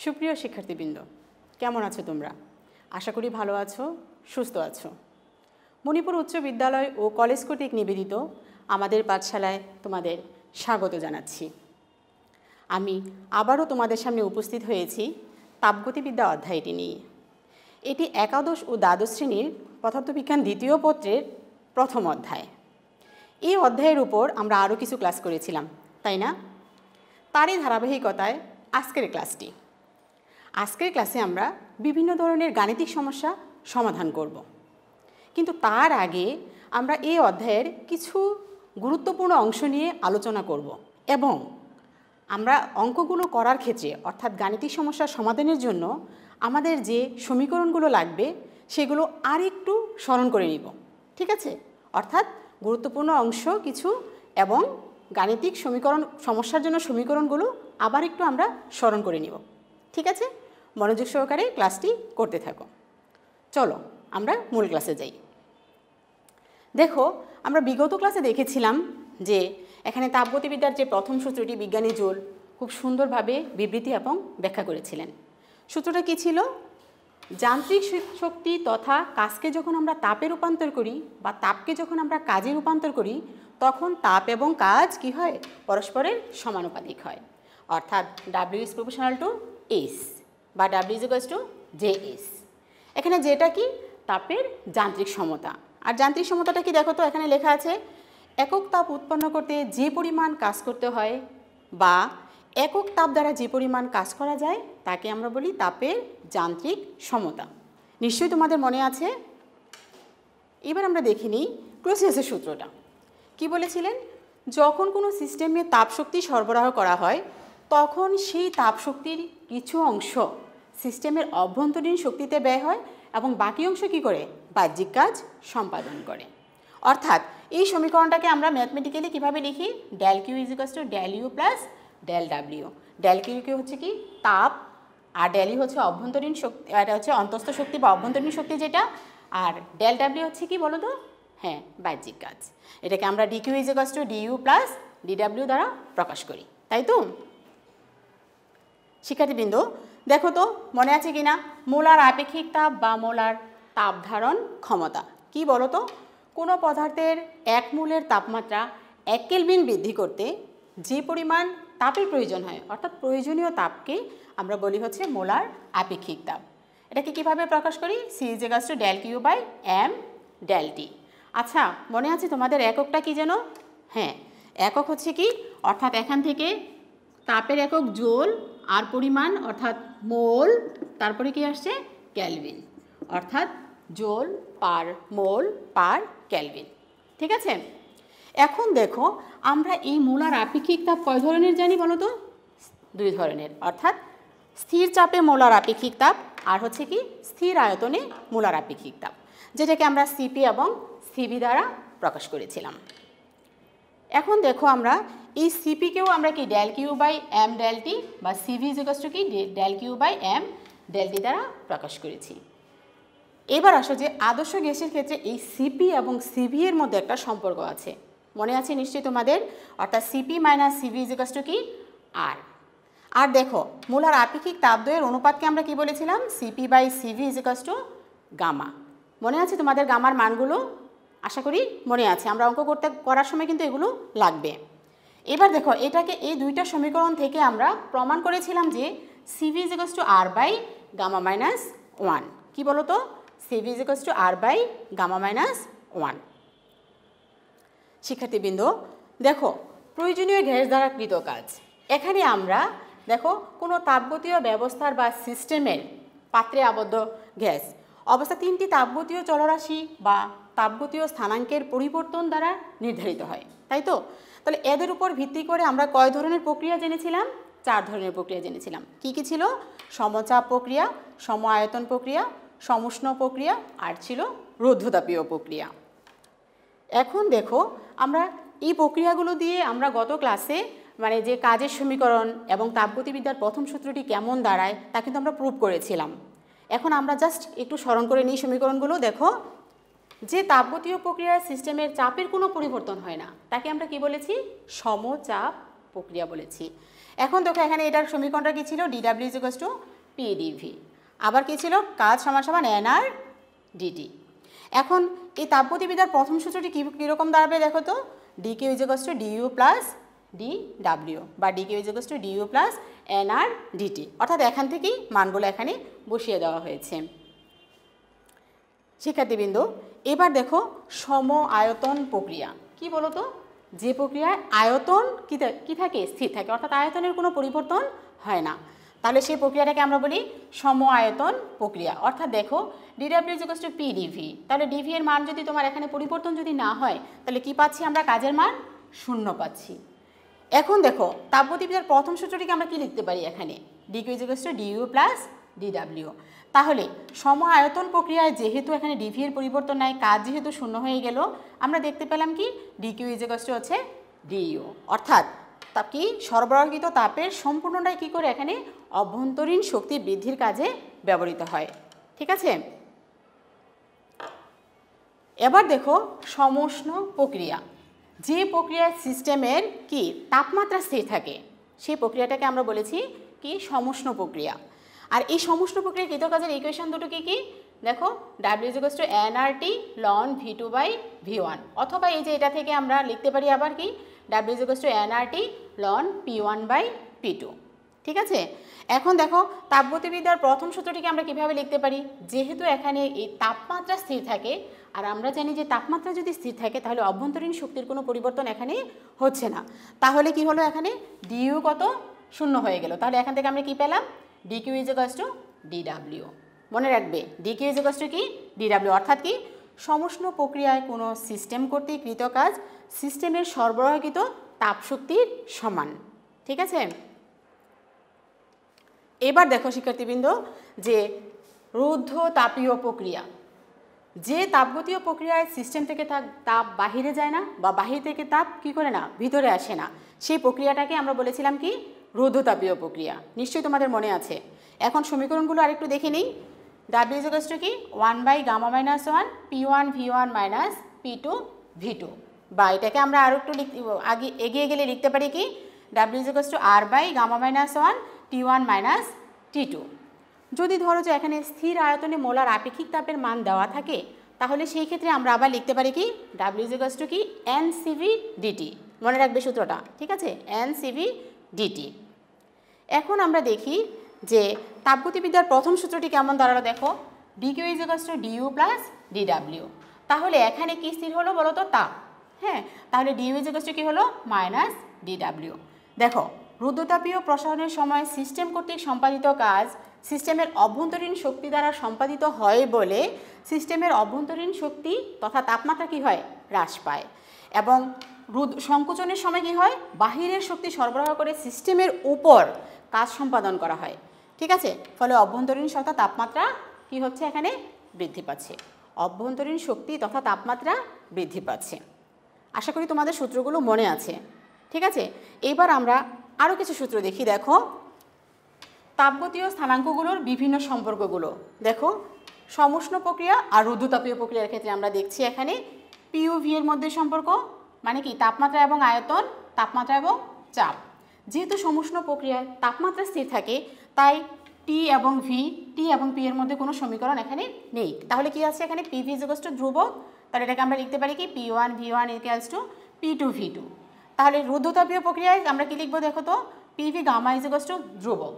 সুপ্রিয় শিক্ষার্থীবৃন্দ, কেমন আছো তোমরা? আশা করি ভালো আছো, সুস্থ আছো। মণিপুর উচ্চ বিদ্যালয় ও কলেজ কর্তৃক নিবেদিত আমাদের পাঠশালায় তোমাদের স্বাগত জানাচ্ছি। আমি আবারও তোমাদের সামনে উপস্থিত হয়েছি তাপগতিবিদ্যা অধ্যায়টি নিয়ে। এটি একাদশ ও দ্বাদশ শ্রেণীর পদার্থবিজ্ঞান দ্বিতীয় পত্রের প্রথম অধ্যায়। এই অধ্যায়ের উপর আমরা আরও কিছু ক্লাস করেছিলাম, তাই না? তারই ধারাবাহিকতায় আজকের ক্লাসটি। আজকের ক্লাসে আমরা বিভিন্ন ধরনের গাণিতিক সমস্যা সমাধান করব। কিন্তু তার আগে আমরা এই অধ্যায়ের কিছু গুরুত্বপূর্ণ অংশ নিয়ে আলোচনা করব এবং আমরা অঙ্কগুলো করার ক্ষেত্রে অর্থাৎ গাণিতিক সমস্যার সমাধানের জন্য আমাদের যে সমীকরণগুলো লাগবে সেগুলো আরেকটু স্মরণ করে নিব, ঠিক আছে? অর্থাৎ গুরুত্বপূর্ণ অংশ কিছু এবং গাণিতিক সমস্যার জন্য সমীকরণগুলো আবার একটু আমরা স্মরণ করে নিব, ঠিক আছে? মনোযোগ সহকারে ক্লাসটি করতে থাকো। চলো আমরা মূল ক্লাসে যাই। দেখো, আমরা বিগত ক্লাসে দেখেছিলাম যে এখানে তাপগতিবিদ্যার যে প্রথম সূত্রটি বিজ্ঞানী জোল খুব সুন্দরভাবে বিবৃতি এবং ব্যাখ্যা করেছিলেন। সূত্রটা কী ছিল? যান্ত্রিক শক্তি তথা কাজকে যখন আমরা তাপে রূপান্তর করি বা তাপকে যখন আমরা কাজে রূপান্তর করি তখন তাপ এবং কাজ কি হয়? পরস্পরের সমানুপাতিক হয়। অর্থাৎ W is proportional to S বা W is equals to JS। এখানে যেটা কি? তাপের যান্ত্রিক সমতা। আর যান্ত্রিক সমতাটা কি দেখো তো, এখানে লেখা আছে একক তাপ উৎপন্ন করতে যে পরিমাণ কাজ করতে হয় বা একক তাপ দ্বারা যে পরিমাণ কাজ করা যায় তাকে আমরা বলি তাপের যান্ত্রিক সমতা। নিশ্চয়ই তোমাদের মনে আছে। এবার আমরা দেখে নিই ক্লোসিয়াসের সূত্রটা। কি বলেছিলেন? যখন কোনো সিস্টেমে তাপশক্তি সরবরাহ করা হয় তখন সেই তাপশক্তির কিছু অংশ সিস্টেমের অভ্যন্তরীণ শক্তিতে ব্যয় হয় এবং বাকি অংশ কি করে? বাহ্যিক কাজ সম্পাদন করে। অর্থাৎ এই সমীকরণটাকে আমরা ম্যাথমেটিক্যালি কীভাবে লিখি? Del Q is equals to del U plus del W. Del Q হচ্ছে কি? তাপ, আর ডেল ইউ হচ্ছে অভ্যন্তরীণ শক্তি, এটা হচ্ছে অন্তস্থ শক্তি বা অভ্যন্তরীণ শক্তি যেটা, আর ডেল ডাব্লিউ হচ্ছে কি বলো তো? হ্যাঁ, বাহ্যিক কাজ। এটাকে আমরা D Q is equals to DU plus D W দ্বারা প্রকাশ করি, তাই তো? শিক্ষার্থীবৃন্দ দেখো তো, মনে আছে কি না? মোলার আপেক্ষিক তাপ বা মোলার তাপ ধারণ ক্ষমতা কি বলো তো? কোনো পদার্থের এক মোলের তাপমাত্রা 1 কেলভিন বৃদ্ধি করতে যে পরিমাণ তাপের প্রয়োজন হয় অর্থাৎ প্রয়োজনীয় তাপকে আমরা বলি হচ্ছে মোলার আপেক্ষিক তাপ। এটাকে কিভাবে প্রকাশ করি? C is equals to del Q by M del T. আচ্ছা, মনে আছে তোমাদের এককটা কি যেন? হ্যাঁ, একক হচ্ছে কি? অর্থাৎ এখান থেকে তাপের একক জোল আর পরিমাণ অর্থাৎ মোল, তারপরে কি আসছে? কেলভিন, অর্থাৎ জোল পার মোল পার কেলভিন, ঠিক আছে? এখন দেখো, আমরা এই মোলার আপেক্ষিক তাপ কয় ধরনের জানি বলো তো? 2 ধরনের, অর্থাৎ স্থির চাপে মোলার আপেক্ষিক তাপ আর হচ্ছে কি স্থির আয়তনে মোলার আপেক্ষিক তাপ, যেটাকে আমরা সিপি এবং সিবি দ্বারা প্রকাশ করেছিলাম। এখন দেখো, আমরা এই সিপিকেও আমরা কি del Q by M del T বা সিভি ইজ ইকুয়ালস টু কি del Q by M del T দ্বারা প্রকাশ করেছি। এবার আসো যে আদর্শ গ্যাসের ক্ষেত্রে এই সিপি এবং সিভি এর মধ্যে একটা সম্পর্ক আছে, মনে আছে নিশ্চয়ই তোমাদের? অর্থাৎ CP minus CV is equals to কি আর। আর দেখো, মোলার আপেক্ষিক তাপদ্বয়ের অনুপাতকে আমরা কি বলেছিলাম? C P by C V is equals to gamma. মনে আছে তোমাদের গামার মানগুলো? আশা করি মনে আছে, আমরা অঙ্ক করার সময় কিন্তু এগুলো লাগবে। এবার দেখো, এটাকে এই দুইটা সমীকরণ থেকে আমরা প্রমাণ করেছিলাম যে C V is equals to R by gamma minus 1। কি বলো তো? C V is equals to R by gamma minus 1। শিক্ষার্থীবৃন্দ দেখো, প্রয়োজনীয় গ্যাস দ্বারা কৃত কাজ। এখানে আমরা দেখো কোনো তাপগতীয় ব্যবস্থার বা সিস্টেমের পাত্রে আবদ্ধ গ্যাস অবস্থা 3টি তাপগতীয় চলরাশি বা তাপগতীয় স্থানাঙ্কের পরিবর্তন দ্বারা নির্ধারিত হয়, তাই তো? তাহলে এদের উপর ভিত্তি করে আমরা কয় ধরনের প্রক্রিয়া জেনেছিলাম? 4 ধরনের প্রক্রিয়া জেনেছিলাম। কি কি ছিল? সমচাপ প্রক্রিয়া, সম আয়তন প্রক্রিয়া, সমুষ্ণ প্রক্রিয়া আর ছিল রৌদ্রতাপীয় প্রক্রিয়া। এখন দেখো, আমরা এই প্রক্রিয়াগুলো দিয়ে আমরা গত ক্লাসে মানে যে কাজের সমীকরণ এবং তাপগতিবিদ্যার প্রথম সূত্রটি কেমন দাঁড়ায় তা কিন্তু আমরা প্রুভ করেছিলাম। এখন আমরা জাস্ট একটু স্মরণ করে নিই সমীকরণগুলো। দেখো, যে তাপগতীয় প্রক্রিয়ায় সিস্টেমের চাপের কোনো পরিবর্তন হয় না তাকে আমরা কি বলেছি? সমচাপ প্রক্রিয়া বলেছি। এখন দেখো, এখানে এটার সমীকরণটা কি ছিল? DW is equals two PDV. আবার কি ছিল, কাজ সমান সমান এনআর ডিটি। এখন এই তাপগতিবিদ্যার প্রথম সূত্রটি কীরকম দাঁড়াবে দেখো তো, DQ is equals to DU plus DW বা DQ is equals to DU plus NR DT, অর্থাৎ এখান থেকেই মানগুলো এখানে বসিয়ে দেওয়া হয়েছে। শিক্ষার্থীবৃন্দ, এবার দেখো সম আয়তন প্রক্রিয়া কি বলো তো, যে প্রক্রিয়ায় আয়তন কি থাকে, স্থির থাকে, অর্থাৎ আয়তনের কোনো পরিবর্তন হয় না, তাহলে সেই প্রক্রিয়াটাকে আমরা বলি সম আয়তন প্রক্রিয়া। অর্থাৎ দেখো DW is equals two PDV, তাহলে ডিভি এর মান যদি তোমার এখানে পরিবর্তন যদি না হয় তাহলে কি পাচ্ছি আমরা, কাজের মান 0 পাচ্ছি। এখন দেখো তাপগতিবিদ্যার প্রথম সূত্রটিকে আমরা কি লিখতে পারি এখানে, DQ is equals to DU plus DW. তাহলে সম আয়তন প্রক্রিয়ায় যেহেতু এখানে ডিভি এর পরিবর্তন নাই, কাজ যেহেতু 0 হয়ে গেল, আমরা দেখতে পেলাম কি ডিকিউ ইজ ইকুয়ালস টু হচ্ছে ডিইউ, অর্থাৎ তাপ কি সরবরাহকৃত তাপের সম্পূর্ণটাই কি করে এখানে অভ্যন্তরীণ শক্তি বৃদ্ধির কাজে ব্যবহৃত হয়। ঠিক আছে, এবার দেখো সমষ্ণ প্রক্রিয়া, যে প্রক্রিয়ায় সিস্টেমের কি তাপমাত্রা স্থির থাকে সেই প্রক্রিয়াটাকে আমরা বলেছি কি সমষ্ণ প্রক্রিয়া। আর এই সমষ্ণ প্রক্রিয়ার কৃত কাজের ইকুয়েশন দুটো কি কি দেখো, W is equals to nRT ln V two by V one, অথবা এই যে এটা থেকে আমরা লিখতে পারি আবার কি W is equals to nRT লন পি1 বাই পি2। ঠিক আছে, এখন দেখো তাপগতিবিদ্যার প্রথম সূত্রটিকে আমরা কিভাবে লিখতে পারি, যেহেতু এখানে এই তাপমাত্রা স্থির থাকে, আর আমরা জানি যে তাপমাত্রা যদি স্থির থাকে তাহলে অভ্যন্তরীণ শক্তির কোনো পরিবর্তন এখানে হচ্ছে না, তাহলে কি হলো এখানে ডিইউ কত 0 হয়ে গেল, তাহলে এখান থেকে আমরা কি পেলাম DQ is equals two DW. মনে রাখবে ডিকিউ ইজ ইকুয়ালস টু কি ডিডাব্লিউ, অর্থাৎ কি সমষ্ণ প্রক্রিয়ায় কোনো সিস্টেম কর্তৃক কৃত কাজ সিস্টেমের সরবরাহকৃত তাপশক্তির সমান। ঠিক আছে, এবার দেখো শিক্ষার্থীবৃন্দ যে রুদ্ধ তাপীয় প্রক্রিয়া, যে তাপগতীয় প্রক্রিয়ায় সিস্টেম থেকে তাপ বাহিরে যায় না বা বাহির থেকে তাপ কি করে না ভিতরে আসে না, সেই প্রক্রিয়াটাকে আমরা বলেছিলাম কি রুদ্ধ তাপীয় প্রক্রিয়া। নিশ্চয়ই তোমাদের মনে আছে। এখন সমীকরণগুলো আরেকটু দেখে নিই। ডাব্লিউ ইজ ইকুয়ালস টু কি 1 by gamma minus 1 P one V one minus P two V two, বা এটাকে আমরা আরও একটু আগে এগিয়ে গেলে লিখতে পারি কি W is equals to R by gamma minus 1 T one minus T two. যদি ধরো যে এখানে স্থির আয়তনে মোলার আপেক্ষিক তাপের মান দেওয়া থাকে তাহলে সেই ক্ষেত্রে আমরা আবার লিখতে পারি কি ডাব্লিউ ইজ ইকুয়ালস টু কি এনসিভি ডিটি। মনে রাখবে সূত্রটা, ঠিক আছে, এনসিভি ডিটি। এখন আমরা দেখি যে তাপগতিবিদ্যার প্রথম সূত্রটি কেমন দাঁড়ালো দেখো, DQ is equals to DU plus DW. তাহলে এখানে কি স্থির হলো বলো তো তাপ, হ্যাঁ, তাহলে ডিইউ ইজ ইকুয়ালস টু কি হলো মাইনাস ডিডাব্লিউ। দেখো রুদ্ধতাপীয় প্রসারণের সময় সিস্টেম কর্তৃক সম্পাদিত কাজ সিস্টেমের অভ্যন্তরীণ শক্তি দ্বারা সম্পাদিত হয় বলে সিস্টেমের অভ্যন্তরীণ শক্তি তথা তাপমাত্রা কি হয় হ্রাস পায়, এবং সংকোচনের সময় কি হয় বাহিরের শক্তি সরবরাহ করে সিস্টেমের উপর কাজ সম্পাদন করা হয়। ঠিক আছে, ফলে অভ্যন্তরীণ তথা তাপমাত্রা কি হচ্ছে এখানে বৃদ্ধি পাচ্ছে, অভ্যন্তরীণ শক্তি তথা তাপমাত্রা বৃদ্ধি পাচ্ছে। আশা করি তোমাদের সূত্রগুলো মনে আছে। ঠিক আছে, এইবার আমরা আরও কিছু সূত্র দেখি। দেখো তাপগতীয় স্থানাঙ্কগুলোর বিভিন্ন সম্পর্কগুলো দেখো, সমষ্ণ প্রক্রিয়া আর রুদ্ধতাপীয় প্রক্রিয়ার ক্ষেত্রে আমরা দেখছি এখানে পিইউ-ভি এর মধ্যে সম্পর্ক, মানে কি তাপমাত্রা এবং আয়তন, তাপমাত্রা এবং চাপ। যেহেতু সমষ্ণ প্রক্রিয়ায় তাপমাত্রা স্থির থাকে তাই টি এবং পি এর মধ্যে কোনো সমীকরণ এখানে নেই, তাহলে কি আছে এখানে পিভি ইজ ইকুয়ালস টু ধ্রুবক, তাহলে এটাকে আমরা লিখতে পারি কি P one V one equals to P two V two. তাহলে রুদ্ধতাপীয় প্রক্রিয়ায় আমরা কি লিখবো দেখো তো, P V gamma is equals to ধ্রুবক।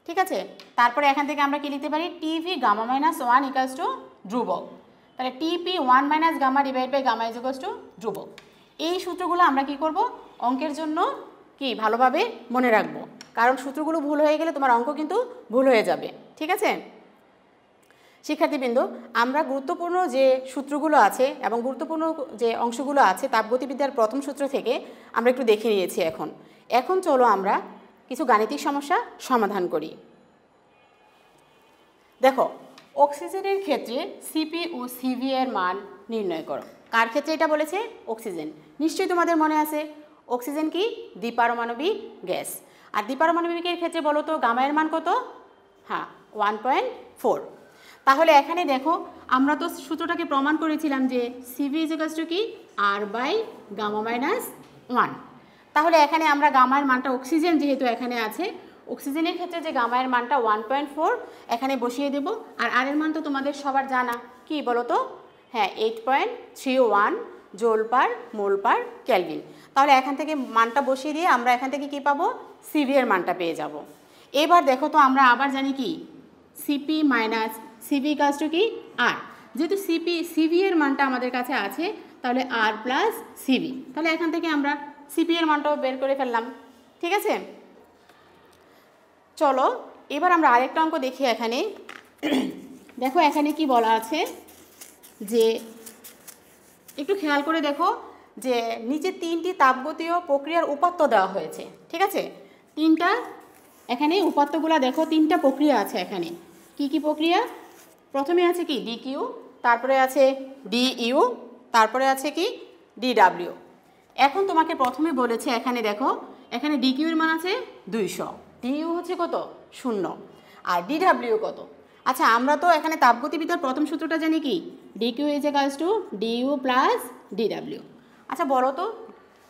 ঠিক আছে, তারপরে এখান থেকে আমরা কি লিখতে পারি T V gamma minus 1 equals to ধ্রুবক, তাহলে T P 1 minus gamma divide by gamma is equals to ধ্রুবক। এই সূত্রগুলো আমরা কি করব অঙ্কের জন্য কি ভালোভাবে মনে রাখবো, কারণ সূত্রগুলো ভুল হয়ে গেলে তোমার অঙ্ক কিন্তু ভুল হয়ে যাবে। ঠিক আছে শিক্ষার্থীবৃন্দ, আমরা গুরুত্বপূর্ণ যে সূত্রগুলো আছে এবং গুরুত্বপূর্ণ যে অংশগুলো আছে তাপগতিবিদ্যার প্রথম সূত্র থেকে আমরা একটু দেখে নিয়েছি। এখন চলো আমরা কিছু গাণিতিক সমস্যা সমাধান করি। দেখো অক্সিজেনের ক্ষেত্রে সিপি ও সিভি এর মান নির্ণয় করো। কার ক্ষেত্রে এটা বলেছে? অক্সিজেন। নিশ্চয়ই তোমাদের মনে আছে অক্সিজেন কি দ্বিপারমাণবিক গ্যাস, আর দ্বিপারমাণবিকের ক্ষেত্রে বলো তো গামায়ের মান কত? হ্যাঁ 1.4। তাহলে এখানে দেখো আমরা তো সূত্রটাকে প্রমাণ করেছিলাম যে সিভি ইজ ইকুয়ালস টু কি আর বাই গামা মাইনাস 1। তাহলে এখানে আমরা গামার মানটা অক্সিজেন যেহেতু এখানে আছে অক্সিজেনের ক্ষেত্রে যে গামায়ের মানটা 1.4 এখানে বসিয়ে দেব। আর আর এর মান তো তোমাদের সবার জানা, কি বলো তো? হ্যাঁ, 8.31 জোল পার মোল পার কেলভিন। তাহলে এখান থেকে মানটা বসিয়ে দিয়ে আমরা এখান থেকে কি পাবো? সিভি এর মানটা পেয়ে যাব। এবার দেখো তো আমরা আবার জানি কি CP minus CV equals to কি আর। যেহেতু সিভি এর মানটা আমাদের কাছে আছে, তাহলে আর প্লাস সিভি। তাহলে এখান থেকে আমরা সিপি এর মানটাও বের করে ফেললাম। ঠিক আছে, চলো এবার আমরা আরেকটা অঙ্ক দেখি। এখানে দেখো এখানে কি বলা আছে, যে একটু খেয়াল করে দেখো যে নিচে 3টি তাপগতীয় প্রক্রিয়ার উপাত্ত দেওয়া হয়েছে। ঠিক আছে, 3টা এখানে উপাত্তগুলো দেখো, 3টা প্রক্রিয়া আছে এখানে। কি কি প্রক্রিয়া? প্রথমে আছে কি ডিকিউ, তারপরে আছে ডিইউ, তারপরে আছে কি ডিডাব্লিউ। এখন তোমাকে প্রথমে বলেছে এখানে দেখো, এখানে ডিকিউ এর মান আছে 200, ডিইউ হচ্ছে কত 0, আর ডিডাব্লিউ কত? আচ্ছা, আমরা তো এখানে তাপগতিবিদ্যার প্রথম সূত্রটা জানি কি DQ is equals to DU plus DW. আচ্ছা বলো তো,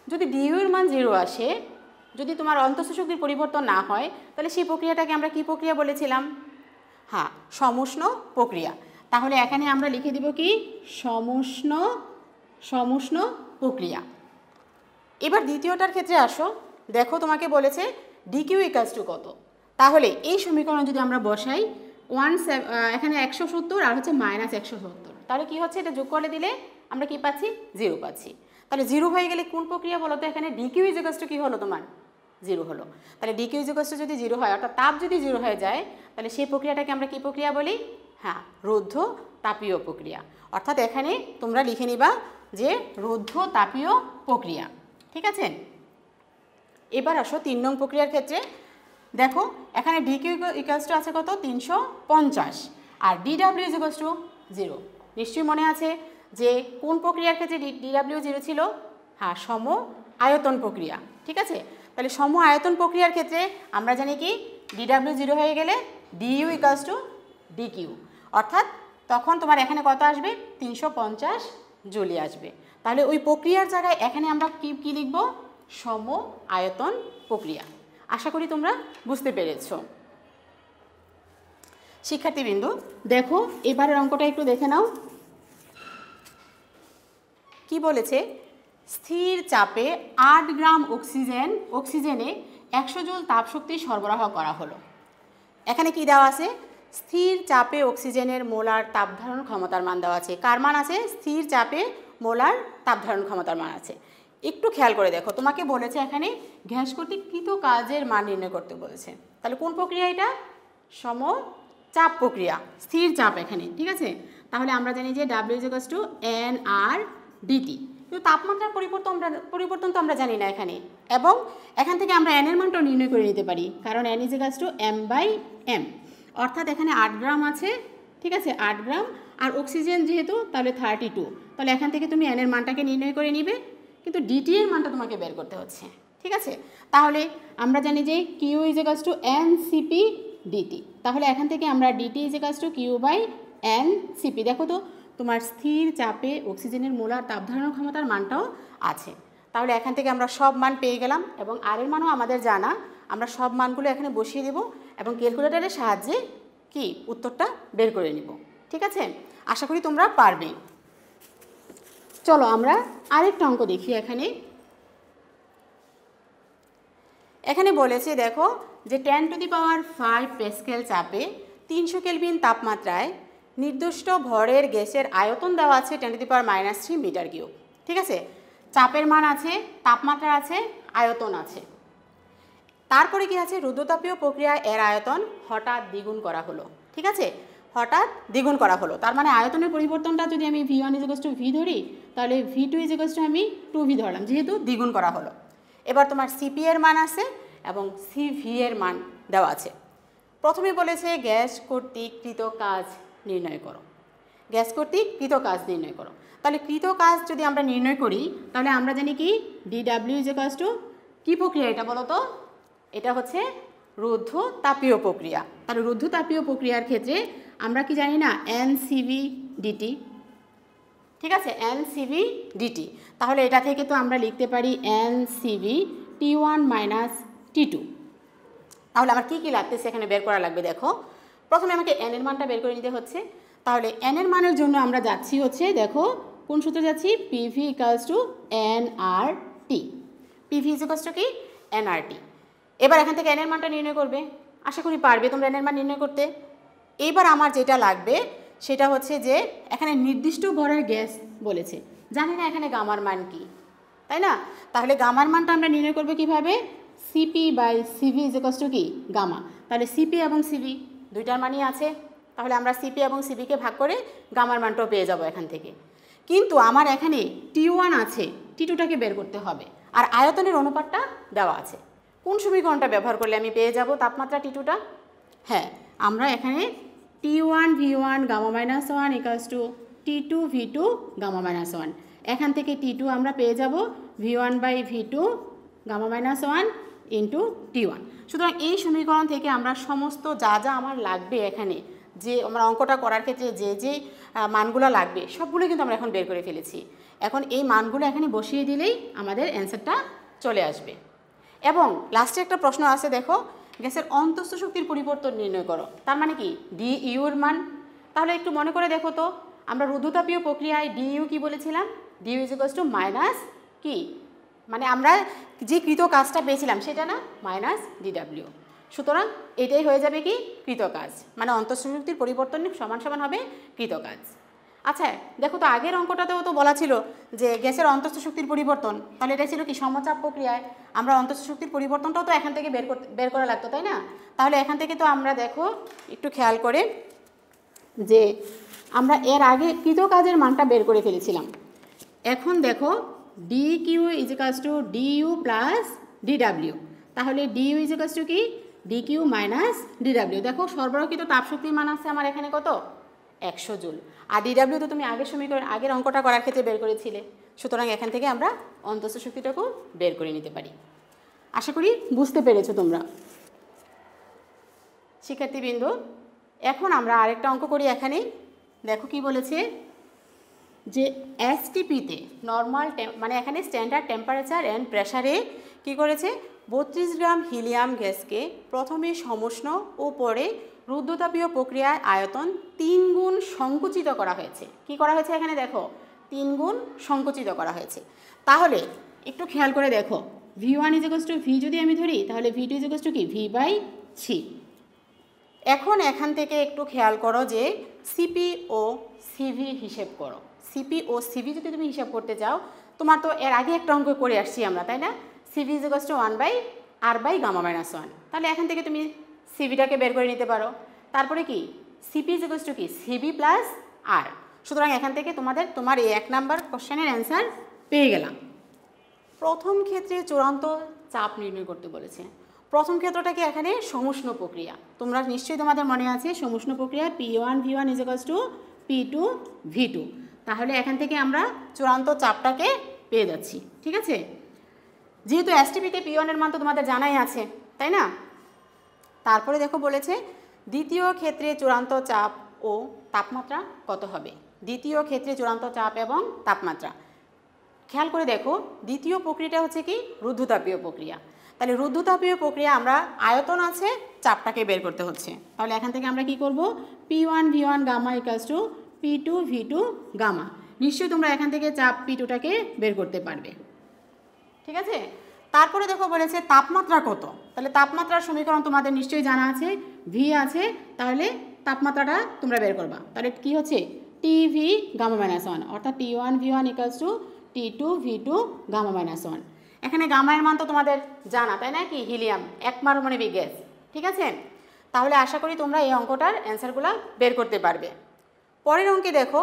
যদি ডিইউ এর মান 0 আসে, যদি তোমার অন্তঃস্থ শক্তির পরিবর্তন না হয়, তাহলে সেই প্রক্রিয়াটাকে আমরা কি প্রক্রিয়া বলেছিলাম? হ্যাঁ, সমুষ্ণ প্রক্রিয়া। তাহলে এখানে আমরা লিখে দিব কি সমুষ্ণ প্রক্রিয়া। এবার দ্বিতীয়টার ক্ষেত্রে আসো, দেখো তোমাকে বলেছে ডিকিউ ইকুয়ালস টু কত। তাহলে এই সমীকরণ যদি আমরা বসাই, এখানে 170 আর হচ্ছে মাইনাস 170, তাহলে কি হচ্ছে? এটা যোগ করে দিলে আমরা কি পাচ্ছি? 0 পাচ্ছি। তাহলে 0 হয়ে গেলে কোন প্রক্রিয়া বলো তো? এখানে ডিকিউ ইজ ইকুয়ালস টু কি হলো তোমার? 0 হলো। তাহলে ডিকিউ ইজ ইকুয়ালস টু যদি 0 হয়, অর্থাৎ তাপ যদি 0 হয়ে যায়, তাহলে সেই প্রক্রিয়াটাকে আমরা কি প্রক্রিয়া বলি? হ্যাঁ, রুদ্ধ তাপীয় প্রক্রিয়া। অর্থাৎ এখানে তোমরা লিখে নিবা যে রুদ্ধ তাপীয় প্রক্রিয়া। ঠিক আছে, এবার আসো 3 নং প্রক্রিয়ার ক্ষেত্রে। দেখো এখানে ডিকিউ ইকুয়ালস টু আছে কত? 350, আর ডিডাব্লিউ ইজ ইকুয়ালস টু 0। নিশ্চয়ই মনে আছে যে কোন প্রক্রিয়ার ক্ষেত্রে ডিডাব্লিউ 0 ছিল? হ্যাঁ, সম আয়তন প্রক্রিয়া। ঠিক আছে, তাহলে সম আয়তন প্রক্রিয়ার ক্ষেত্রে আমরা জানি কি ডিডাব্লিউ 0 হয়ে গেলে ডিইউ ইকুয়ালস টু ডিকিউ, অর্থাৎ তখন তোমার এখানে কত আসবে? 350 জুলি আসবে। তাহলে ওই প্রক্রিয়ার জায়গায় এখানে আমরা কি লিখব? সম আয়তন প্রক্রিয়া। আশা করি তোমরা বুঝতে পেরেছ। শিক্ষার্থীবৃন্দ দেখো এবারের অঙ্কটা একটু দেখে নাও। কি বলেছে? স্থির চাপে 8 গ্রাম অক্সিজেনে 100 জুল তাপশক্তি সরবরাহ করা হলো। এখানে কি দেওয়া আছে? স্থির চাপে অক্সিজেনের মোলার তাপধারণ ক্ষমতার মান দেওয়া আছে। কার মান আছে? স্থির চাপে মোলার তাপধারণ ক্ষমতার মান আছে। একটু খেয়াল করে দেখো, তোমাকে বলেছে এখানে গ্যাস কর্তৃক কৃত কাজের মান নির্ণয় করতে বলেছে। তাহলে কোন প্রক্রিয়া এটা? সমচাপ প্রক্রিয়া, স্থির চাপ এখানে। ঠিক আছে, তাহলে আমরা জানি যে W is equals to N R D T. কিন্তু তাপমাত্রার পরিবর্তন তো আমরা জানি না এখানে, এবং এখান থেকে আমরা এন এর মানটাও নির্ণয় করে নিতে পারি, কারণ N is equals two m/m। অর্থাৎ এখানে 8 গ্রাম আছে। ঠিক আছে, 8 গ্রাম, আর অক্সিজেন যেহেতু, তাহলে 32। তাহলে এখান থেকে তুমি এন এর মানটাকে নির্ণয় করে নিবে, কিন্তু ডিটি এর মানটা তোমাকে বের করতে হচ্ছে। ঠিক আছে, তাহলে আমরা জানি যে Q is equals to N C P D T. তাহলে এখান থেকে আমরা D T is equals to Q by N C P. দেখো তো তোমার স্থির চাপে অক্সিজেনের মোলার তাপধারণ ক্ষমতার মানটাও আছে। তাহলে এখান থেকে আমরা সব মান পেয়ে গেলাম, এবং আর এর মানও আমাদের জানা। আমরা সব মানগুলো এখানে বসিয়ে দেব এবং ক্যালকুলেটরের সাহায্যে কি উত্তরটা বের করে নিব। ঠিক আছে, আশা করি তোমরা পারবে। চলো আমরা আরেকটা অঙ্ক দেখি। এখানে বলেছে দেখো যে 10⁵ প্যাসকেল চাপে 300 কেলভিন তাপমাত্রায় নির্দিষ্ট ভরের গ্যাসের আয়তন দেওয়া আছে 10⁻³ মিটার কিউব। ঠিক আছে, চাপের মান আছে, তাপমাত্রা আছে, আয়তন আছে। তারপরে কি আছে? রুদ্ধতাপীয় প্রক্রিয়ায় এর আয়তন হঠাৎ দ্বিগুণ করা হলো। ঠিক আছে, হঠাৎ দ্বিগুণ করা হলো, তার মানে আয়তনের পরিবর্তনটা যদি আমি v1 = v ধরি, তাহলে v2 = আমি 2v ধরলাম, যেহেতু দ্বিগুণ করা হলো। এবার তোমার সিপি এর মান আছে এবং সিভি এর মান দেওয়া আছে। প্রথমে বলেছে গ্যাস কর্তৃক কৃত কাজ নির্ণয় করো। গ্যাস কর্তৃক কৃত কাজ নির্ণয় করো। তাহলে কৃত কাজ যদি আমরা নির্ণয় করি, তাহলে আমরা জানি কি ডিডাব্লিউ = কি প্রক্রিয়া এটা বলো তো? এটা হচ্ছে রুদ্ধ তাপীয় প্রক্রিয়া। তাহলে রুদ্ধ তাপীয় প্রক্রিয়ার ক্ষেত্রে আমরা কি জানি না? N C V D T. ঠিক আছে, এনসিভি ডিটি। তাহলে এটা থেকে তো আমরা লিখতে পারি এনসিভি T1 - T2। তাহলে আমার কী কী লাগতেছে এখানে বের করা লাগবে দেখো। প্রথমে আমাকে এন এর মানটা বের করে নিতে হচ্ছে। তাহলে এন এর মানের জন্য আমরা যাচ্ছি হচ্ছে দেখো কোন সূত্রে যাচ্ছি, P V equals to N R T. P V equals to কি, এন আর টি। এবার এখান থেকে এন এর মানটা নির্ণয় করবে। আশা করি পারবে তোমরা এন এর মান নির্ণয় করতে। এইবার আমার যেটা লাগবে সেটা হচ্ছে যে এখানে নির্দিষ্ট ভরের গ্যাস বলেছে, জানি না এখানে গামার মান কি, তাই না? তাহলে গামার মানটা আমরা নির্ণয় করবো কীভাবে, C P by C V equals to কি, গামা। তাহলে সিপি এবং সিভি দুইটার মানই আছে, তাহলে আমরা সিপি এবং সিভিকে ভাগ করে গামার মানটাও পেয়ে যাব এখান থেকে। কিন্তু আমার এখানে টি1 আছে, টি2টাকে বের করতে হবে, আর আয়তনের অনুপাতটা দেওয়া আছে। কোন সমীকরণটা ব্যবহার করলে আমি পেয়ে যাব তাপমাত্রা টি2টা? হ্যাঁ, আমরা এখানে T one V one gamma minus 1 equals to T two V two gamma minus 1। এখান থেকে টি2 আমরা পেয়ে যাব V one by V two gamma minus 1 into T one. সুতরাং এই সমীকরণ থেকে আমরা সমস্ত যা যা আমার লাগবে এখানে, যে আমরা অঙ্কটা করার ক্ষেত্রে যে যে মানগুলো লাগবে সবগুলো কিন্তু আমরা এখন বের করে ফেলেছি। এখন এই মানগুলো এখানে বসিয়ে দিলেই আমাদের অ্যান্সারটা চলে আসবে। এবং লাস্টে একটা প্রশ্ন আছে দেখো, গ্যাসের অন্তঃস্থ শক্তির পরিবর্তন নির্ণয় করো। তার মানে কি, ডি ইউর মান। তাহলে একটু মনে করে দেখো তো, আমরা রুদ্ধতাপীয় প্রক্রিয়ায় ডি ইউ কী বলেছিলাম, D U equals to minus কি, মানে আমরা যে কৃত কাজটা পেয়েছিলাম সেটা না, মাইনাস ডিডাব্লিউ। সুতরাং এটাই হয়ে যাবে কি, কৃত কাজ, মানে অন্তঃস্থ শক্তির পরিবর্তন সমান সমান হবে কৃত কাজ। আচ্ছা দেখো তো, আগের অঙ্কটাতেও তো বলা ছিল যে গ্যাসের অন্তঃস্থ শক্তির পরিবর্তন, তাহলে এটা ছিল কি সমচাপ প্রক্রিয়ায়, আমরা অন্তঃস্থ শক্তির পরিবর্তনটাও তো এখান থেকে বের করা লাগতো, তাই না? তাহলে এখান থেকে তো আমরা দেখো একটু খেয়াল করে যে আমরা এর আগে কৃত কাজের মানটা বের করে ফেলেছিলাম। এখন দেখো D Q is equals to D U plus DW. তাহলে D U is equals to কি, ডি কিউ মাইনাস ডিডাব্লিউ। দেখো সরবরাহকৃত তাপশক্তির মান আছে আমার এখানে কত, 100 জুল। আর ডিডাব্লিউ তো তুমি আগের সমীকরণ, আগের অঙ্কটা করার ক্ষেত্রে বের করেছিলে। সুতরাং এখান থেকে আমরা অন্তঃস্থ শক্তিটাকেও বের করে নিতে পারি। আশা করি বুঝতে পেরেছো তোমরা শিক্ষার্থীবৃন্দ। এখন আমরা আরেকটা অঙ্ক করি। এখানে দেখো কি বলেছে যে এসটিপিতে নর্মাল মানে এখানে স্ট্যান্ডার্ড টেম্পারেচার অ্যান্ড প্রেসারে কি করেছে, 32 গ্রাম হিলিয়াম গ্যাসকে প্রথমে সমুষ্ণ ও পরে রুদ্ধতাপীয় প্রক্রিয়ায় আয়তন 3 গুণ সংকুচিত করা হয়েছে। কি করা হয়েছে এখানে দেখো, 3 গুণ সংকুচিত করা হয়েছে। তাহলে একটু খেয়াল করে দেখো, V1 is equals two V যদি আমি ধরি, তাহলে ভি2 ইজ ইকুয়ালস টু কি, ভি বাই সি। এখন এখান থেকে একটু খেয়াল করো যে সিপি ও সিভি হিসেব করো। সিপি ও সিভি যদি তুমি হিসাব করতে চাও, তোমার তো এর আগে একটা অঙ্ক করে আসছি আমরা, তাই না? C V is equals to 1 by R by gamma minus 1। তাহলে এখান থেকে তুমি সিভিটাকে বের করে নিতে পারো। তারপরে কি, সিপি ইজ ইকুয়ালস টু কি, সিভি প্লাস আর। সুতরাং এখান থেকে তোমার এই 1 নাম্বার কোশ্চেনের অ্যান্সার পেয়ে গেলাম। প্রথম ক্ষেত্রে চূড়ান্ত চাপ নির্ণয় করতে বলেছে। প্রথম ক্ষেত্রটা কি, এখানে সমুষ্ণ প্রক্রিয়া। তোমরা নিশ্চয়ই তোমাদের মনে আছে সমুষ্ণ প্রক্রিয়া P1 V1 is equals two P2 V2। তাহলে এখান থেকে আমরা চূড়ান্ত চাপটাকে পেয়ে যাচ্ছি, ঠিক আছে? যেহেতু এসটিপিতে P1 এর মান তো তোমাদের জানাই আছে, তাই না? তারপরে দেখো বলেছে দ্বিতীয় ক্ষেত্রে চূড়ান্ত চাপ ও তাপমাত্রা কত হবে। দ্বিতীয় ক্ষেত্রে চূড়ান্ত চাপ এবং তাপমাত্রা খেয়াল করে দেখো, দ্বিতীয় প্রক্রিয়াটা হচ্ছে কি, রুদ্ধতাপীয় প্রক্রিয়া। তাহলে রুদ্ধতাপীয় প্রক্রিয়া আমরা আয়তন আছে, চাপটাকে বের করতে হচ্ছে। তাহলে এখান থেকে আমরা কি করব, P1 V1 gamma equals to P2 V2 gamma. নিশ্চয়ই তোমরা এখান থেকে চাপ P2টাকে বের করতে পারবে, ঠিক আছে? তারপরে দেখো বলেছে তাপমাত্রা কত। তাহলে তাপমাত্রার সমীকরণ তোমাদের নিশ্চয়ই জানা আছে, ভি আছে, তাহলে তাপমাত্রাটা তোমরা বের করবা। তাহলে কি হচ্ছে, টিভি গামা মাইনাস 1, অর্থাৎ T1 V1 equals to T2 V2 gamma minus 1। এখানে গামায়ের মান তো তোমাদের জানা, তাই না? কি, হিলিয়াম, একপারমাণবিক গ্যাস, ঠিক আছে? তাহলে আশা করি তোমরা এই অঙ্কটার অ্যান্সারগুলো বের করতে পারবে। পরের অঙ্কে দেখো,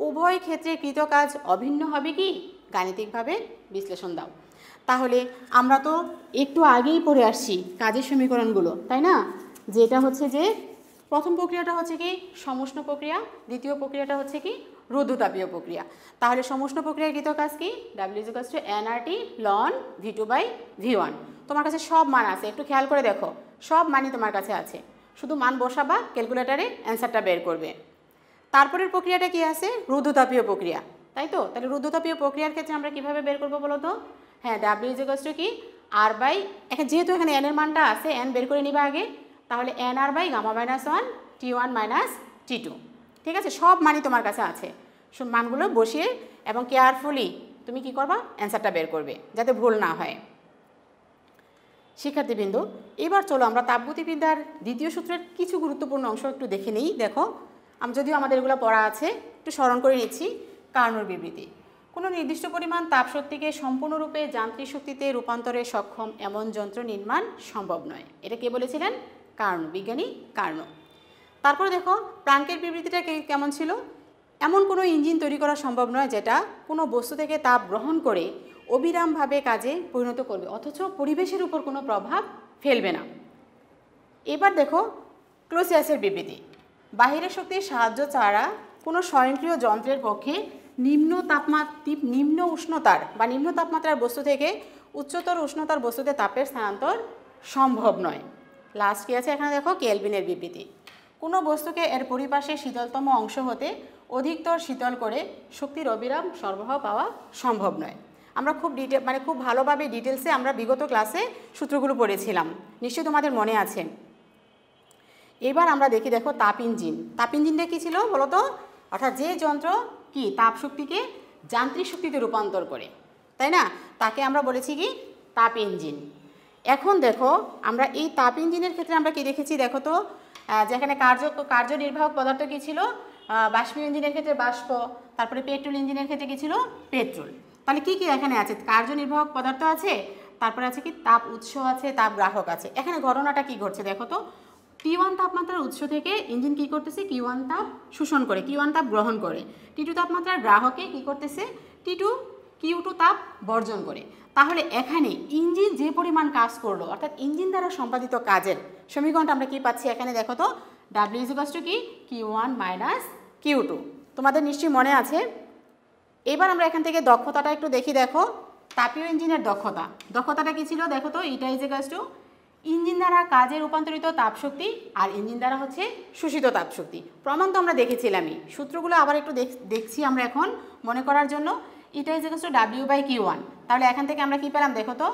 উভয় ক্ষেত্রে কৃত কাজ অভিন্ন হবে কি, গাণিতিকভাবে বিশ্লেষণ দাও। তাহলে আমরা তো একটু আগেই পড়ে আসছি কাজের সমীকরণগুলো, তাই না? যেটা হচ্ছে যে প্রথম প্রক্রিয়াটা হচ্ছে কি সমুষ্ণ প্রক্রিয়া, দ্বিতীয় প্রক্রিয়াটা হচ্ছে কি রুদ্ধতাপীয় প্রক্রিয়া। তাহলে সমুষ্ণ প্রক্রিয়ার কৃত কাজ কি, W = nRT ln V2 by V1। তোমার কাছে সব মান আছে, একটু খেয়াল করে দেখো, সব মানই তোমার কাছে আছে, শুধু মান বসাবা, ক্যালকুলেটারে অ্যান্সারটা বের করবে। তারপরের প্রক্রিয়াটা কি আছে, রুদ্ধতাপীয় প্রক্রিয়া, তাই তো? তাহলে রুদ্ধতাপীয় প্রক্রিয়ার ক্ষেত্রে আমরা কীভাবে বের করবো বলো তো? হ্যাঁ, ডাব্লিউ ইজ ইকুয়ালস টু কি আর বাই, যেহেতু এখানে এন এর মানটা আছে, এন বের করে নিবা আগে, তাহলে N R by gamma minus one T1 minus T2। ঠিক আছে, সব মানই তোমার কাছে আছে, সব মানগুলো বসিয়ে এবং কেয়ারফুলি তুমি কি করবা, অ্যান্সারটা বের করবে যাতে ভুল না হয়। শিক্ষার্থীবৃন্দ, এবার চলো আমরা তাপগতিবিদ্যার দ্বিতীয় সূত্রের কিছু গুরুত্বপূর্ণ অংশ একটু দেখে নিই। দেখো, যদিও আমাদের এগুলো পড়া আছে, একটু স্মরণ করে নিচ্ছি। কার্নোর বিবৃতি: কোনো নির্দিষ্ট পরিমাণ তাপশক্তিকে সম্পূর্ণরূপে যান্ত্রিক শক্তিতে রূপান্তরে সক্ষম এমন যন্ত্র নির্মাণ সম্ভব নয়। এটা কে বলেছিলেন? কার্নো, বিজ্ঞানী কার্নো। তারপরে দেখো প্লাঙ্কের বিবৃতিটা কেমন ছিল? এমন কোনো ইঞ্জিন তৈরি করা সম্ভব নয় যেটা কোনো বস্তু থেকে তাপ গ্রহণ করে অবিরামভাবে কাজে পরিণত করবে অথচ পরিবেশের উপর কোনো প্রভাব ফেলবে না। এবার দেখো ক্লোসিয়াসের বিবৃতি: বাহিরের শক্তির সাহায্য ছাড়া কোনো স্বয়ংক্রিয় যন্ত্রের পক্ষে নিম্ন উষ্ণতার বা নিম্ন তাপমাত্রার বস্তু থেকে উচ্চতর উষ্ণতার বস্তুতে তাপের স্থানান্তর সম্ভব নয়। লাস্ট কি আছে এখানে দেখো, কেলভিনের বিবৃতি: কোনো বস্তুকে এর পরিপাশে শীতলতম অংশ হতে অধিকতর শীতল করে শক্তির অবিরাম সরবরাহ পাওয়া সম্ভব নয়। আমরা খুব ভালোভাবে ডিটেলসে আমরা বিগত ক্লাসে সূত্রগুলো পড়েছিলাম, নিশ্চয়ই তোমাদের মনে আছে। এবার আমরা দেখো তাপ ইঞ্জিন। তাপ ইঞ্জিনটা কী ছিল বলো তো? অর্থাৎ যে যন্ত্র কি তাপ শক্তিকে যান্ত্রিক শক্তিতে রূপান্তর করে, তাই না, তাকে আমরা বলেছি কি তাপ ইঞ্জিন। এখন দেখো আমরা এই তাপ ইঞ্জিনের ক্ষেত্রে আমরা কি দেখেছি দেখো তো, যেখানে কার্যনির্বাহক পদার্থ কী ছিল? বাষ্পীয় ইঞ্জিনের ক্ষেত্রে বাষ্প, তারপরে পেট্রোল ইঞ্জিনের ক্ষেত্রে কী ছিল? পেট্রোল। তাহলে কি কি এখানে আছে? কার্যনির্বাহক পদার্থ আছে, তারপরে আছে কি তাপ উৎস আছে, তাপ গ্রাহক আছে। এখানে ঘটনাটা কি ঘটছে দেখো তো, T1 তাপমাত্রার উৎস থেকে ইঞ্জিন কি করতেছে? Q1 তাপ শোষণ করে, Q1 তাপ গ্রহণ করে। T2 তাপমাত্রার গ্রাহকে কি করতেছে? Q2 তাপ বর্জন করে। তাহলে এখানে ইঞ্জিন যে পরিমাণ কাজ করলো, অর্থাৎ ইঞ্জিন দ্বারা সম্পাদিত কাজের সমীকরণটা আমরা কি পাচ্ছি এখানে দেখো তো, W ইজ ইকুয়ালস টু কি Q1 মাইনাস Q2। তোমাদের নিশ্চয়ই মনে আছে। এবার আমরা এখান থেকে দক্ষতাটা একটু দেখি। দেখো তাপীয় ইঞ্জিনের দক্ষতাটা কি ছিল দেখো তো, ইটা ইজ ইকুয়ালস টু ইঞ্জিন দ্বারা কাজে রূপান্তরিত তাপশক্তি আর ইঞ্জিন দ্বারা হচ্ছে শোষিত তাপশক্তি। প্রমাণ তো আমরা দেখেছিলামই, সূত্রগুলো আবার একটু দেখছি আমরা এখন মনে করার জন্য। ইটা ইজ ইকুয়ালস টু W/Q1। তাহলে এখান থেকে আমরা কি পেলাম দেখো তো,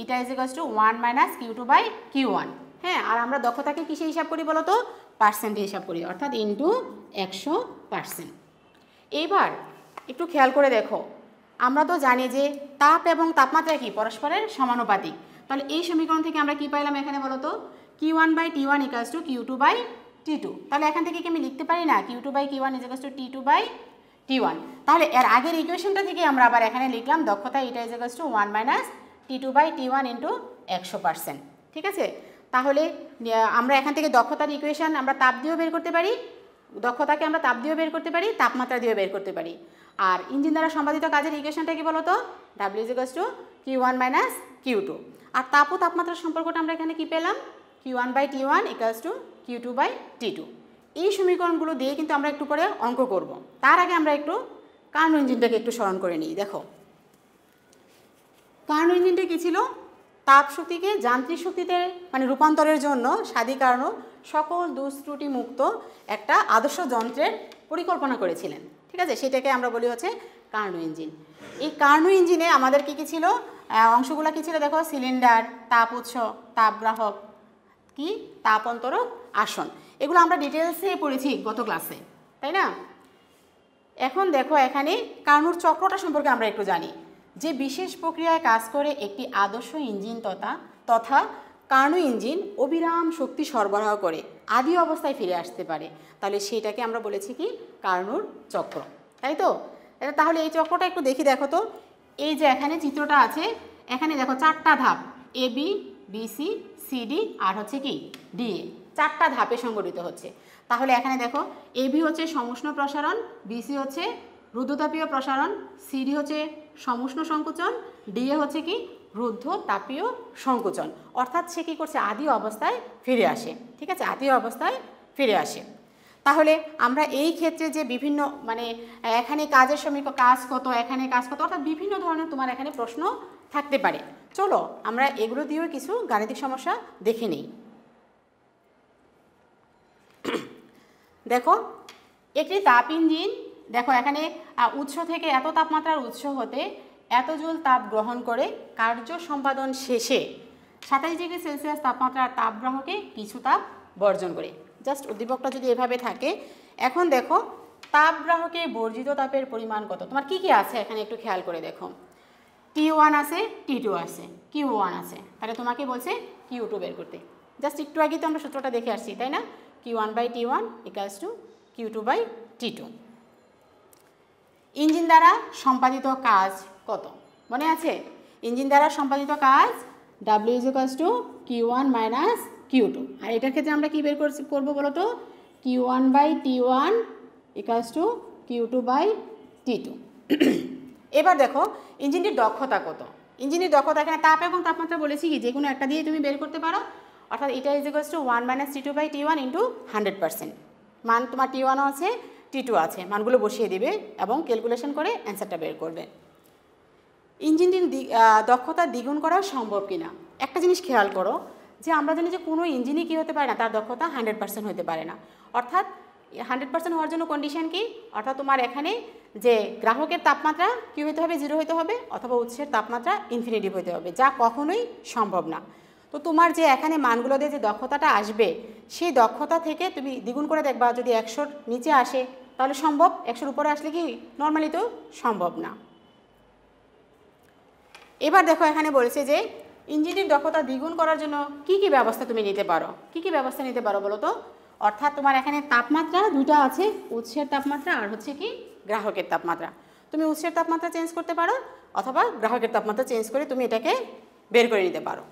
ইটা is equals to 1 minus Q2/Q1। হ্যাঁ, আর আমরা দক্ষতাকে কিসে হিসাব করি বলো তো? পার্সেন্টে হিসাব করি, অর্থাৎ ইন্টু 100%। এইবার একটু খেয়াল করে দেখো, আমরা তো জানি যে তাপ এবং তাপমাত্রা কি পরস্পরের সমানুপাতিক। তাহলে এই সমীকরণ থেকে আমরা কি পাইলাম এখানে বলো তো, Q1/T1 ইকুয়ালস টু Q2/T2। তাহলে এখান থেকে কি আমি লিখতে পারি না Q2/Q1 ইকুয়ালস টু T2/T1? তাহলে এর আগের ইকুয়েশনটা থেকে আমরা আবার এখানে লিখলাম দক্ষতা eta equals to 1 minus T2/T1 into 100%। ঠিক আছে, তাহলে আমরা এখান থেকে দক্ষতার ইকুয়েশন আমরা তাপ দিয়েও বের করতে পারি, দক্ষতাকে আমরা তাপ দিয়েও বের করতে পারি, তাপমাত্রা দিয়েও বের করতে পারি। আর ইঞ্জিন দ্বারা সম্পাদিত কাজের ইকুয়েশনটা কি বলো তো? W is equals two Q1 minus Q2। আর তাপ ও তাপমাত্রার সম্পর্কটা আমরা এখানে কি পেলাম? Q1/T1 equals to Q2/T2। এই সমীকরণগুলো দিয়ে কিন্তু আমরা একটু পরে অঙ্ক করব। তার আগে আমরা একটু কার্নো ইঞ্জিনটাকে একটু স্মরণ করে নিই। দেখো কার্নো ইঞ্জিনটা কী ছিল? তাপ শক্তিকে যান্ত্রিক শক্তিতে রূপান্তরের জন্য স্বাদী কার্নো সকল দুষ্ত্রুটি মুক্ত একটা আদর্শ যন্ত্রের পরিকল্পনা করেছিলেন। ঠিক আছে, সেটাকে আমরা বলি হচ্ছে কার্নো ইঞ্জিন। এই কার্নো ইঞ্জিনে আমাদের কী কী ছিল অংশগুলো কী ছিল দেখো, সিলিন্ডার, তাপ উৎস, তাপ গ্রাহক, কি তাপ অন্তরক আসন, এগুলো আমরা ডিটেলসে পড়েছি গত ক্লাসে, তাই না? এখন দেখো এখানে কার্নোর চক্রটা সম্পর্কে আমরা একটু জানি, যে বিশেষ প্রক্রিয়ায় কাজ করে একটি আদর্শ ইঞ্জিন তথা কার্নো ইঞ্জিন অবিরাম শক্তি সরবরাহ করে আদি অবস্থায় ফিরে আসতে পারে। তাহলে সেটাকে আমরা বলেছি কি কার্নোর চক্র, তাই তো? তাহলে এই চক্রটা একটু দেখি। দেখো তো, এই যে এখানে চিত্রটা আছে, এখানে দেখো 4টা ধাপ, AB, BC, CD আর হচ্ছে কি DA, 4টা ধাপে সংগঠিত হচ্ছে। তাহলে এখানে দেখো AB হচ্ছে সমুষ্ণ প্রসারণ, BC হচ্ছে রুদ্ধতাপীয় প্রসারণ, CD হচ্ছে সমুষ্ণ সংকোচন, DA হচ্ছে কি রুদ্ধ তাপীয় সংকোচন। অর্থাৎ সে কী করছে? আদি অবস্থায় ফিরে আসে। ঠিক আছে, আদি অবস্থায় ফিরে আসে। তাহলে আমরা এই ক্ষেত্রে যে বিভিন্ন এখানে কাজের সমীকরণ কাজ কত, এখানে কাজ কত, অর্থাৎ বিভিন্ন ধরনের তোমার এখানে প্রশ্ন থাকতে পারে। চলো আমরা এগুলো দিয়েও কিছু গাণিতিক সমস্যা দেখে নিই। দেখো একটি তাপ ইঞ্জিন দেখো এখানে উৎস থেকে এত তাপমাত্রার উৎস হতে এত জুল তাপ গ্রহণ করে কার্য সম্পাদন শেষে 27 ডিগ্রি সেলসিয়াস তাপমাত্রার তাপগ্রাহকে কিছু তাপ বর্জন করে। জাস্ট উদ্দীপকটা যদি এভাবে থাকে, এখন দেখো তাপগ্রাহকে বর্জিত তাপের পরিমাণ কত, তোমার কি কি আছে এখানে একটু খেয়াল করে দেখো। T1 আছে, T2 আছে, Q1 আছে, তাহলে তোমাকে বলছে Q2 বের করতে। জাস্ট একটু আগে তো আমরা সূত্রটা দেখে আসছি, তাই না? Q1/T1 = Q2/T2। ইঞ্জিন দ্বারা সম্পাদিত কাজ কত মনে আছে? ইঞ্জিন দ্বারা সম্পাদিত কাজ W = Q1 - Q2। আর এটার ক্ষেত্রে আমরা কি বের করবো বলো তো? Q1/T1 = Q2/T2। এবার দেখো ইঞ্জিনটির দক্ষতা কত। ইঞ্জিনের দক্ষতা এখানে তাপ এবং তাপমাত্রা বলেছি কি যে কোনো একটা দিয়ে তুমি বের করতে পারো, অর্থাৎ এটা = 1 - T2/T1 × 100%। মান তোমার T1 আছে, T2 আছে, মানগুলো বসিয়ে দিবে এবং ক্যালকুলেশন করে অ্যান্সারটা বের করবে। ইঞ্জিনটির দক্ষতা দ্বিগুণ করা সম্ভব কিনা। একটা জিনিস খেয়াল করো যে আমরা জানি যে কোনো ইঞ্জিনই কী হতে পারে না, তার দক্ষতা 100% হতে পারে না। অর্থাৎ 100% হওয়ার জন্য কন্ডিশন কি, অর্থাৎ তোমার এখানে যে গ্রাহকের তাপমাত্রা কী হতে হবে, 0 হতে হবে, অথবা উৎসের তাপমাত্রা ইনফিনিটিভ হতে হবে, যা কখনোই সম্ভব না। তো তোমার যে এখানে মানগুলো দিয়ে যে দক্ষতাটা আসবে, সেই দক্ষতা থেকে তুমি দ্বিগুণ করে দেখবা, যদি 100-র নিচে আসে তাহলে সম্ভব, 100-র উপরে আসলে কি নর্মালি তো সম্ভব না। এবার দেখো এখানে বলছে যে ইঞ্জিনের দক্ষতা দ্বিগুণ করার জন্য কি কি ব্যবস্থা তুমি নিতে পারো। কি কি ব্যবস্থা নিতে পারো বলো তো? অর্থাৎ তোমার এখানে তাপমাত্রা দুটো আছে, উৎসের তাপমাত্রা আর হচ্ছে কি গ্রাহকের তাপমাত্রা। তুমি উৎসের তাপমাত্রা চেঞ্জ করতে পারো অথবা গ্রাহকের তাপমাত্রা চেঞ্জ করে তুমি এটাকে বের করে নিতে পারো।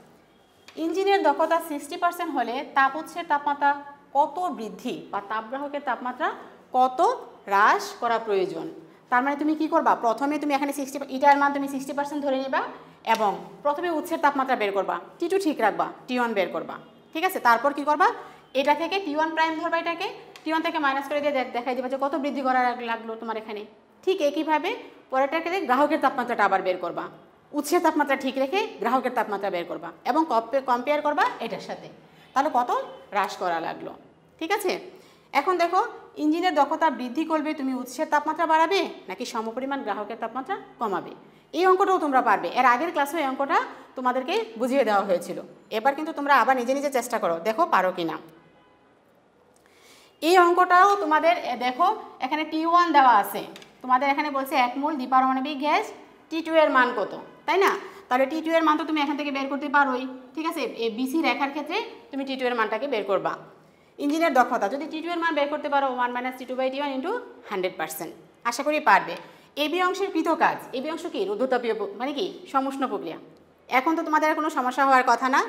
ইঞ্জিনের দক্ষতা 60% হলে তাপ উৎসের তাপমাত্রা কত বৃদ্ধি বা তাপগ্রাহকের তাপমাত্রা কত হ্রাস করা প্রয়োজন। তার মানে তুমি কি করবা, প্রথমে তুমি এখানে 60 এটার মান তুমি 60% ধরে নিবা এবং প্রথমে উৎসের তাপমাত্রা বের করবা, T2 ঠিক রাখবা, T1 বের করবা, ঠিক আছে? তারপর কি করবা, এটা থেকে T1 প্রাইম ধরবা, এটাকে T1 থেকে মাইনাস করে দিয়ে দেখাই দিবা যে কত বৃদ্ধি করা লাগলো তোমার এখানে। ঠিক একইভাবে পরেরটাকে গ্রাহকের তাপমাত্রাটা আবার বের করবা, উৎসের তাপমাত্রা ঠিক রেখে গ্রাহকের তাপমাত্রা বের করবা এবং কম্পেয়ার করবা এটার সাথে, তাহলে কত হ্রাস করা লাগলো। ঠিক আছে? এখন দেখো ইঞ্জিনের দক্ষতা বৃদ্ধি করবে তুমি উৎসের তাপমাত্রা বাড়াবে নাকি সমপরিমাণ গ্রাহকের তাপমাত্রা কমাবে। এই অঙ্কটাও তোমরা পারবে, এর আগের ক্লাসে এই অঙ্কটা তোমাদেরকে বুঝিয়ে দেওয়া হয়েছিল। এবার কিন্তু তোমরা আবার নিজে নিজে চেষ্টা করো, দেখো পারো কি না। এই অঙ্কটাও তোমাদের দেখো এখানে T1 দেওয়া আছে, তোমাদের এখানে বলছে 1 মোল দ্বিপারমাণবিক গ্যাস T2 এর মান কত, তাই না? তাহলে T2 এর মান তো তুমি এখান থেকে বের করতে পারোই, ঠিক আছে? এই BC রেখার ক্ষেত্রে তুমি T2 এর মানটাকে বের করবা। ইঞ্জিনের দক্ষতা যদি T2 এর মান বের করতে পারো 1 - T2/T1 × 100%, আশা করি পারবে। এবি অংশের কৃত কাজ, এবি অংশ কি রুদ্ধতাপীয় মানে কি সমুষ্ণ প্রক্রিয়া, এখন তো তোমাদের কোনো সমস্যা হওয়ার কথা না।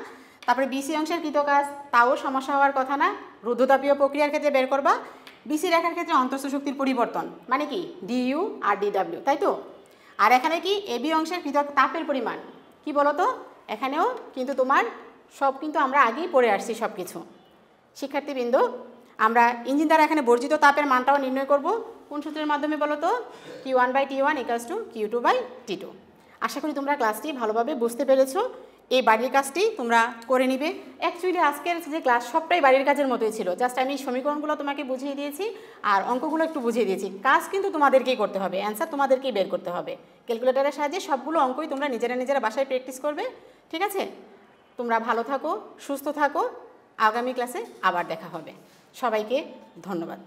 তারপরে BC অংশের কৃত কাজ, তাও সমস্যা হওয়ার কথা না, রুদ্ধতাপীয় প্রক্রিয়ার ক্ষেত্রে বের করবা। BC রেখার ক্ষেত্রে অন্তঃস্থ শক্তির পরিবর্তন মানে কি DU আর DW, তাই তো? আর এখানে কি এবি অংশের কৃত তাপের পরিমাণ কি বলো তো? এখানেও কিন্তু তোমার সব কিন্তু আমরা আগেই পড়ে আসছি সব কিছু। শিক্ষার্থীবৃন্দ, আমরা ইঞ্জিন দ্বারা এখানে বর্জিত তাপের মানটাও নির্ণয় করব কোন সূত্রের মাধ্যমে বলো তো? Q1/T1 = Q2/T2। আশা করি তোমরা ক্লাসটি ভালোভাবে বুঝতে পেরেছো। এই বাড়ির কাজটি তোমরা করে নিবে। অ্যাকচুয়ালি আজকের যে ক্লাস সবটাই বাড়ির কাজের মতোই ছিল, জাস্ট আমি সমীকরণগুলো তোমাকে বুঝিয়ে দিয়েছি আর অঙ্কগুলো একটু বুঝিয়ে দিয়েছি। কাজ কিন্তু তোমাদেরকেই করতে হবে, অ্যান্সার তোমাদেরকেই বের করতে হবে। ক্যালকুলেটরের সাহায্যে সবগুলো অঙ্কই তোমরা নিজেরা বাসায় প্র্যাকটিস করবে, ঠিক আছে? তোমরা ভালো থাকো, সুস্থ থাকো, আগামী ক্লাসে আবার দেখা হবে। সবাইকে ধন্যবাদ।